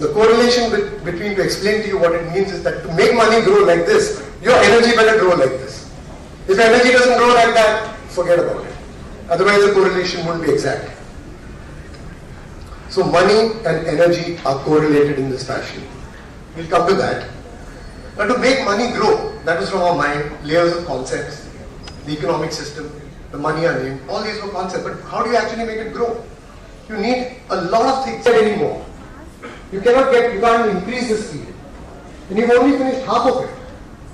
The correlation between, to explain to you what it means, is that to make money grow like this, your energy better grow like this. If your energy doesn't grow like that, forget about it. Otherwise the correlation won't be exact. So money and energy are correlated in this fashion. We'll come to that. But to make money grow, that was from our mind, layers of concepts, the economic system, the money are named, all these were concepts. But how do you actually make it grow? You need a lot of things anymore. You can't increase the speed. And you've only finished half of it.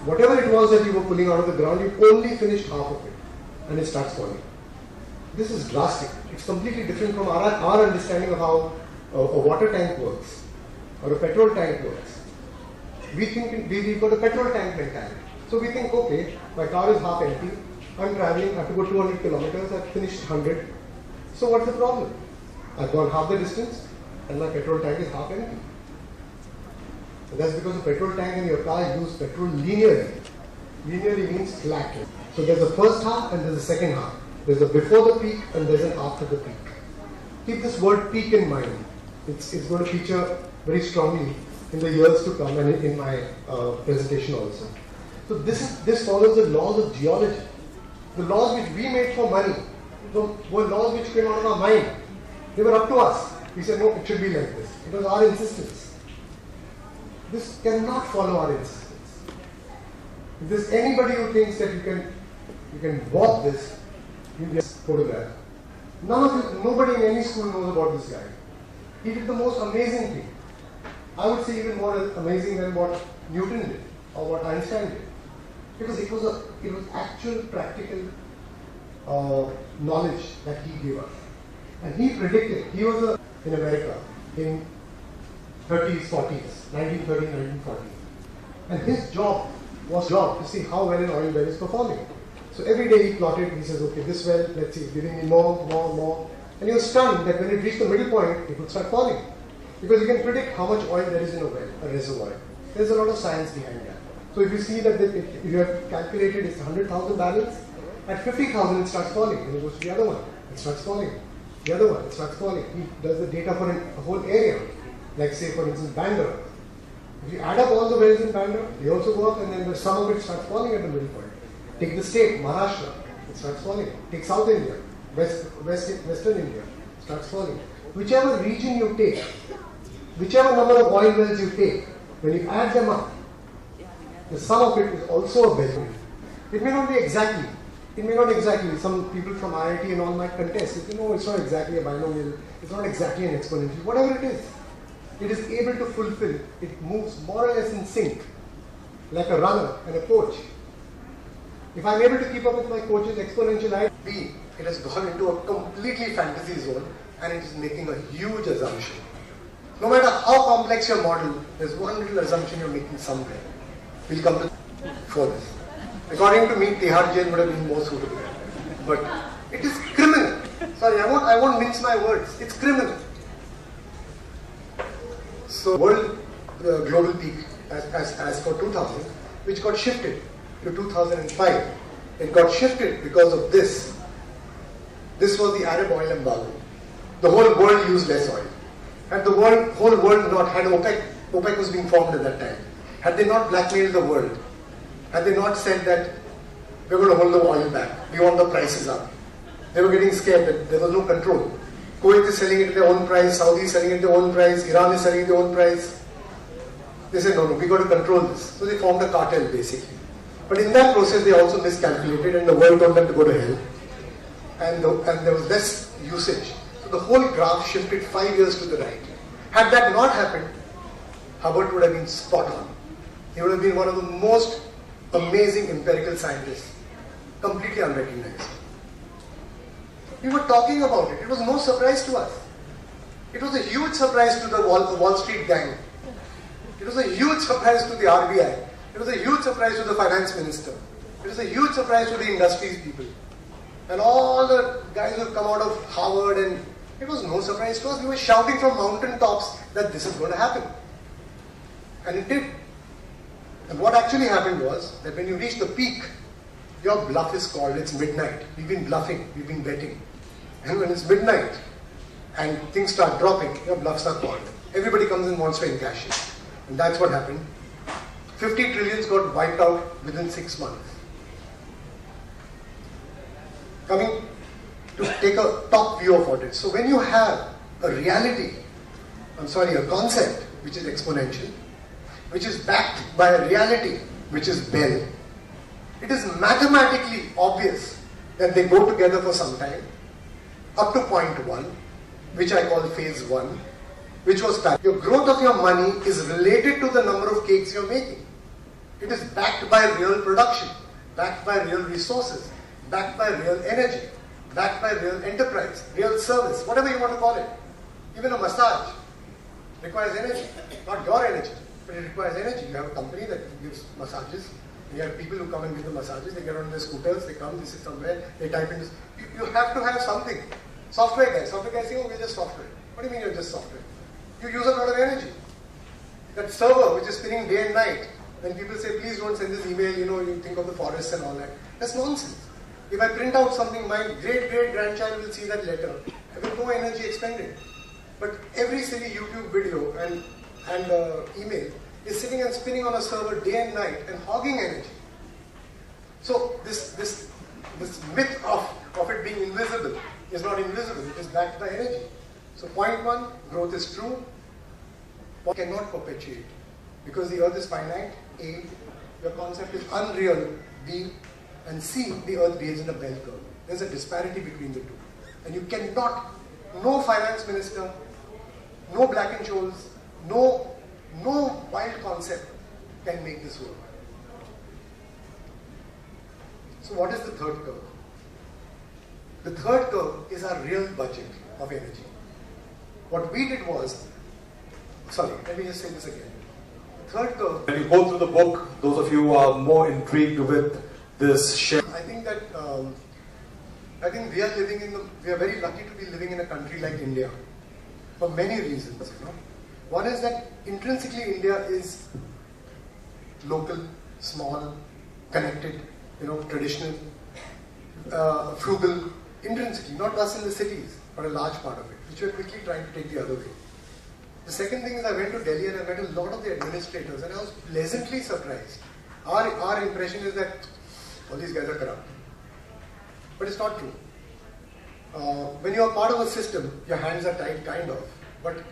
Whatever it was that you were pulling out of the ground, you've only finished half of it. And it starts falling. This is drastic. It's completely different from our understanding of how a water tank works or a petrol tank works. We think we've got a petrol tank mentality. So we think, okay, my car is half empty, I'm traveling, I have to go 200 kilometers, I've finished 100. So what's the problem? I've gone half the distance and my petrol tank is half empty. And that's because the petrol tank in your car use petrol linearly. Linearly means flat. So there's a first half and there's a second half. There's a before the peak and there's an after the peak. Keep this word peak in mind. It's going to feature very strongly in the years to come and in my presentation also. So this follows the laws of geology. The laws which we made for money were laws which came out of our mind. They were up to us. We said, no, it should be like this. It was our insistence. This cannot follow our insistence. If there's anybody who thinks that you can walk this, you just photograph. Nobody in any school knows about this guy. He did the most amazing thing. I would say even more amazing than what Newton did or what Einstein did. Because it was actual practical knowledge that he gave us. And he predicted, he was in America in 30s, 40s, 1930, 1940. And his job was to see how well an oil well is performing. So every day he plotted, he says, okay, this well, let's see, it's giving me more. And he was stunned that when it reached the middle point, it would start falling. Because you can predict how much oil there is in a well, a reservoir. There's a lot of science behind that. So if you see that if you have calculated it's 100,000 barrels, at 50,000 it starts falling. And it goes to the other one, it starts falling. The other one, it starts falling. He does the data for a whole area. Like say for instance Bangalore. If you add up all the wells in Bangalore, they also go up and then the sum of it starts falling at the middle point. Take the state, Maharashtra, it starts falling. Take South India, Western India, it starts falling. Whichever region you take, whichever number of oil wells you take, when you add them up, the sum of it is also a benefit. It may not be exactly. Some people from IIT and all might contest. No, it's not exactly a binomial. It's not exactly an exponential. Whatever it is able to fulfill. It moves more or less in sync, like a runner and a coach. If I'm able to keep up with my coach's exponential IIT, it has gone into a completely fantasy zone and it is making a huge assumption. No matter how complex your model, there's one little assumption you're making somewhere. We'll come to for this. According to me, Tihar jail would have been more suitable. But it is criminal. Sorry, I won't mince my words. It's criminal. So world global peak as for 2000, which got shifted to 2005. It got shifted because of this. This was the Arab oil embargo. The whole world used less oil. Had the whole world not had OPEC was being formed at that time. Had they not blackmailed the world, had they not said that we're going to hold the oil back, we want the prices up. They were getting scared that there was no control. Kuwait is selling it at their own price, Saudi is selling it at their own price, Iran is selling it at their own price. They said, no, we got to control this. So they formed a cartel basically. But in that process they also miscalculated and the world told them to go to hell. And there was less usage. So the whole graph shifted 5 years to the right. Had that not happened, Hubbard would have been spot on. He would have been one of the most amazing empirical scientists, completely unrecognized. We were talking about it. It was no surprise to us. It was a huge surprise to the Wall Street gang. It was a huge surprise to the RBI. It was a huge surprise to the finance minister. It was a huge surprise to the industries people. And all the guys who have come out of Harvard, and it was no surprise to us. We were shouting from mountain tops that this is going to happen. And it did. And what actually happened was that when you reach the peak, your bluff is called. It's midnight. We've been bluffing. We've been betting. And when it's midnight and things start dropping, your bluffs are called. everybody comes and wants to encash it. And that's what happened. 50 trillions got wiped out within 6 months. Coming to take a top view of what it is. So when you have a reality, a concept which is exponential, which is backed by a reality which is Bell, it is mathematically obvious that they go together for some time, up to point 1, which I call phase 1, which was that your growth of your money is related to the number of cakes you're making. It is backed by real production, backed by real resources, backed by real energy, backed by real enterprise, real service, whatever you want to call it. Even a massage requires energy, not your energy, but it requires energy. You have a company that gives massages. You have people who come and give the massages. They get on their scooters, they come, they sit somewhere, they type in this. You have to have something. Software guys say, oh, we're just software. What do you mean you're just software? You use a lot of energy. That server which is spinning day and night, when people say, please don't send this email, you think of the forests and all that. That's nonsense. If I print out something, my great-great-grandchild will see that letter. There will be no energy expended. But every silly YouTube video and email is sitting and spinning on a server day and night and hogging energy. So this myth of it being invisible is not invisible, it is backed by energy. So point 1, growth is true, cannot perpetuate. Because the earth is finite, A, your concept is unreal, B, and C, the earth behaves in a bell curve. There's a disparity between the two. And you cannot, no finance minister, no Black and Scholes, no wild concept can make this work. So what is the third curve? The third curve is our real budget of energy. What we did was, let me just say this again. The third curve. When you go through the book, those of you who are more intrigued with this share. I think that we are very lucky to be living in a country like India for many reasons. One is that intrinsically India is local, small, connected, traditional, frugal, intrinsically, not us in the cities, but a large part of it, which we are quickly trying to take the other way. The second thing is I went to Delhi and I met a lot of the administrators and I was pleasantly surprised. Our impression is that all these guys are corrupt. But it's not true. When you are part of a system, your hands are tied, kind of. But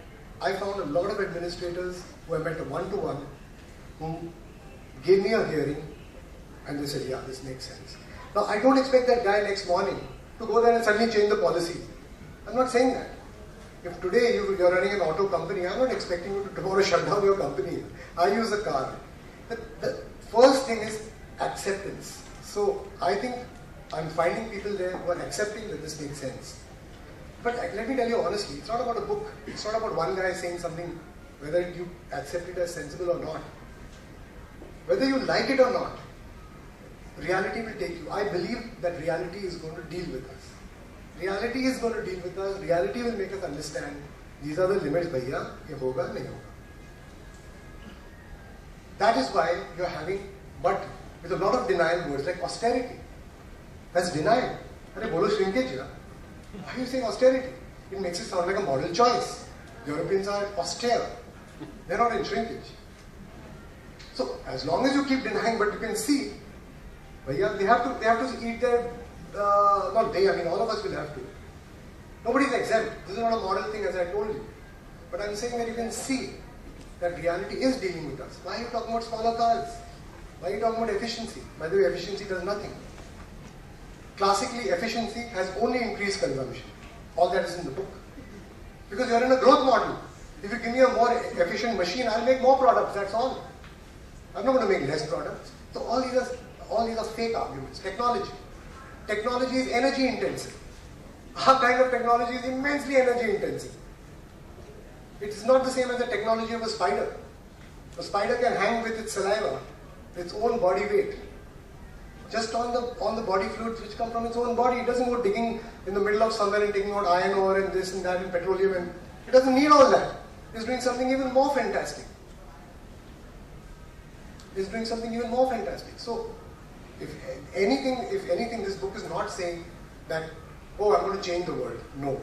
I found a lot of administrators who I met one-to-one who gave me a hearing and they said, yeah, this makes sense. Now, I don't expect that guy next morning to go there and suddenly change the policy. I'm not saying that. If today you're running an auto company, I'm not expecting you to tomorrow shut down your company. I use a car. The first thing is acceptance. So I think I'm finding people there who are accepting that this makes sense. But let me tell you honestly, it's not about a book. It's not about one guy saying something, whether you accept it as sensible or not. Whether you like it or not, reality will take you. I believe that reality is going to deal with us. Reality is going to deal with us. Reality will make us understand these are the limits, bhaiya, ye hoga, nahi hoga. That is why you're having, but with a lot of denial words like austerity. That's denial. Arey bolo shrinkage. Why are you saying austerity? It makes it sound like a model choice. Europeans are austere. They're not in shrinkage. So as long as you keep denying, but you can see, bhaiya, they have to eat their, not they, all of us will have to. Nobody's exempt. This is not a model thing as I told you. But I'm saying that you can see that reality is dealing with us. Why are you talking about smaller cars? Why are you talking about efficiency? By the way, efficiency does nothing. Classically, efficiency has only increased consumption. All that is in the book. Because you're in a growth model. If you give me a more efficient machine, I'll make more products, that's all. I'm not going to make less products. So all these are fake arguments. Technology is energy intensive. Our kind of technology is immensely energy intensive. It is not the same as the technology of a spider. A spider can hang with its saliva, its own body weight, just on the body fluids which come from its own body. It doesn't go digging in the middle of somewhere and taking out iron ore and this and that and petroleum, and it doesn't need all that. It's doing something even more fantastic. So, if anything, this book is not saying that, oh, I'm going to change the world. No.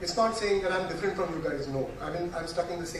It's not saying that I'm different from you guys. No, I'm stuck in the same.